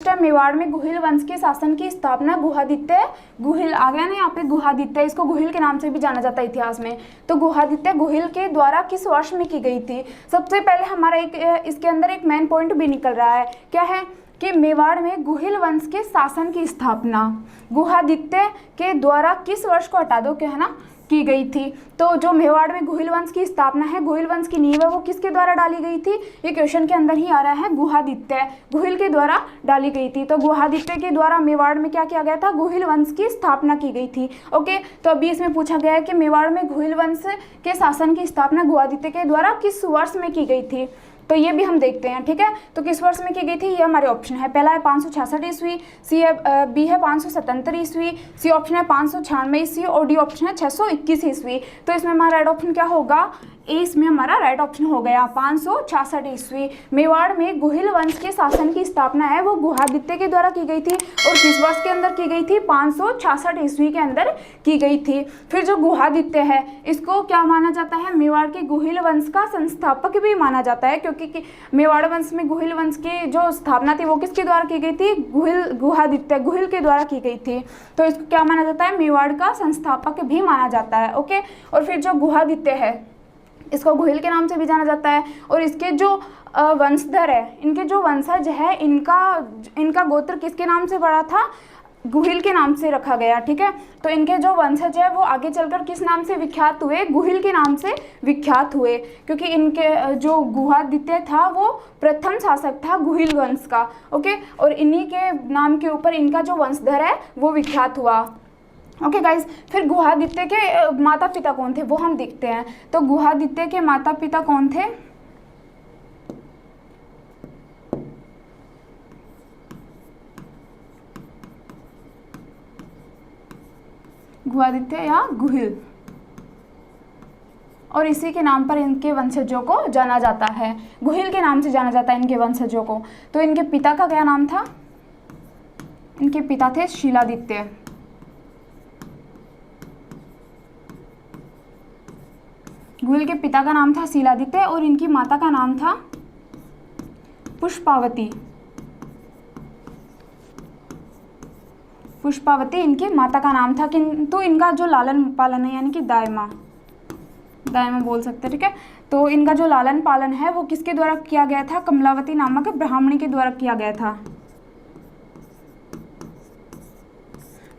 मेवाड़ में गुहिल वंश के शासन की स्थापना गुहादित्य गुहिल आ गया ना यहाँ पे गुहादित्य, इसको गुहिल के नाम से भी जाना जाता है इतिहास में। तो गुहादित्य गुहिल के द्वारा किस वर्ष में की गई थी? सबसे पहले हमारा इसके अंदर एक मेन पॉइंट भी निकल रहा है, क्या है कि मेवाड़ में गुहिल वंश के शासन की स्थापना गुहादित्य के द्वारा किस वर्ष को हटा दो क्या है ना की गई थी। तो जो मेवाड़ में गुहिल वंश की स्थापना है, गुहिल वंश की नींव है, वो किसके द्वारा डाली गई थी? ये क्वेश्चन के अंदर ही आ रहा है, गुहादित्य गुहिल के द्वारा डाली गई थी। तो गुहादित्य के द्वारा मेवाड़ में क्या किया गया था? गुहिल वंश की स्थापना की गई थी। ओके, तो अभी इसमें पूछा गया है कि मेवाड़ में गुहिल वंश के शासन की स्थापना गुहादित्य के द्वारा किस वर्ष में की गई थी? तो ये भी हम देखते हैं, ठीक है। तो किस वर्ष में की गई थी, ये हमारे ऑप्शन है। पहला है 566 ईस्वी, सी है बी है 577 ईस्वी, सी ऑप्शन है 596 ईस्वी और डी ऑप्शन है 621 ईस्वी। तो इसमें हमारा राइट ऑप्शन क्या होगा? ए इसमें हमारा राइट ऑप्शन हो गया 566 ईस्वी। मेवाड़ में गुहिल वंश के शासन की स्थापना है वो गुहादित्य के द्वारा की गई थी और किस वर्ष के अंदर की गई थी? 566 ईस्वी के अंदर की गई थी। फिर जो गुहादित्य है इसको क्या माना जाता है? मेवाड़ के गुहिल वंश का संस्थापक भी माना जाता है, क्योंकि मेवाड़ वंश में गुहिल वंश की जो स्थापना थी वो किसके द्वारा की गई थी? गुहादित्य गुहिल के द्वारा की गई थी। तो इसको क्या माना जाता है? मेवाड़ का संस्थापक भी माना जाता है। ओके, और फिर जो गुहादित्य है इसको गुहिल के नाम से भी जाना जाता है और इसके जो वंशधर है, इनके जो वंशज है, इनका गोत्र किसके नाम से पड़ा था? गुहिल के नाम से रखा गया, ठीक है। तो इनके जो वंशज है वो आगे चलकर किस नाम से विख्यात हुए? गुहिल के नाम से विख्यात हुए, क्योंकि इनके जो गुहादित्य था वो प्रथम शासक था गुहिल वंश का। ओके, और इन्हीं के नाम के ऊपर इनका जो वंशधर है वो विख्यात हुआ। ओके गाइज, फिर गुहादित्य के माता पिता कौन थे वो हम देखते हैं। तो गुहादित्य के माता पिता कौन थे? गुहादित्य या गुहिल, और इसी के नाम पर इनके वंशजों को जाना जाता है, गुहिल के नाम से जाना जाता है इनके वंशजों को। तो इनके पिता का क्या नाम था? इनके पिता थे शीलादित्य। गुहिल के पिता का नाम था शीलादित्य और इनकी माता का नाम था पुष्पावती। पुष्पावती इनकी माता का नाम था, किंतु इनका जो लालन पालन है यानी कि दायमा बोल सकते हैं, ठीक है। तो इनका जो लालन पालन है वो किसके द्वारा किया गया था? कमलावती नामक ब्राह्मणी के द्वारा किया गया था।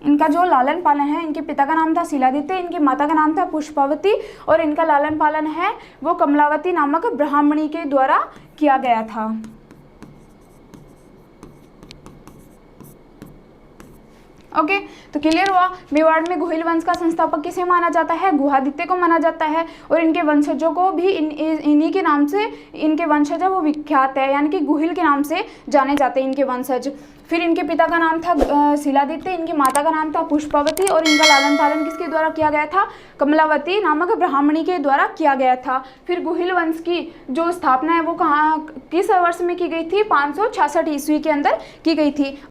इनका जो लालन पालन है, इनके पिता का नाम था शीलादित्य, इनकी माता का नाम था पुष्पावती और इनका लालन पालन है वो कमलावती नामक ब्राह्मणी के द्वारा किया गया था। ओके, तो क्लियर हुआ। मेवाड़ में गुहिल वंश का संस्थापक किसे माना जाता है? गुहादित्य को माना जाता है और इनके वंशजों को भी इन्हीं के नाम से इनके वंशज है वो विख्यात है, यानी कि गुहिल के नाम से जाने जाते हैं इनके वंशज। फिर इनके पिता का नाम था शीलादित्य, इनकी माता का नाम था पुष्पावती और इनका लालन पालन किसके द्वारा किया गया था? कमलावती नामक ब्राह्मणी के द्वारा किया गया था। फिर गुहिल वंश की जो स्थापना है वो किस वर्ष में की गई थी? 566 ईस्वी के अंदर की गई थी।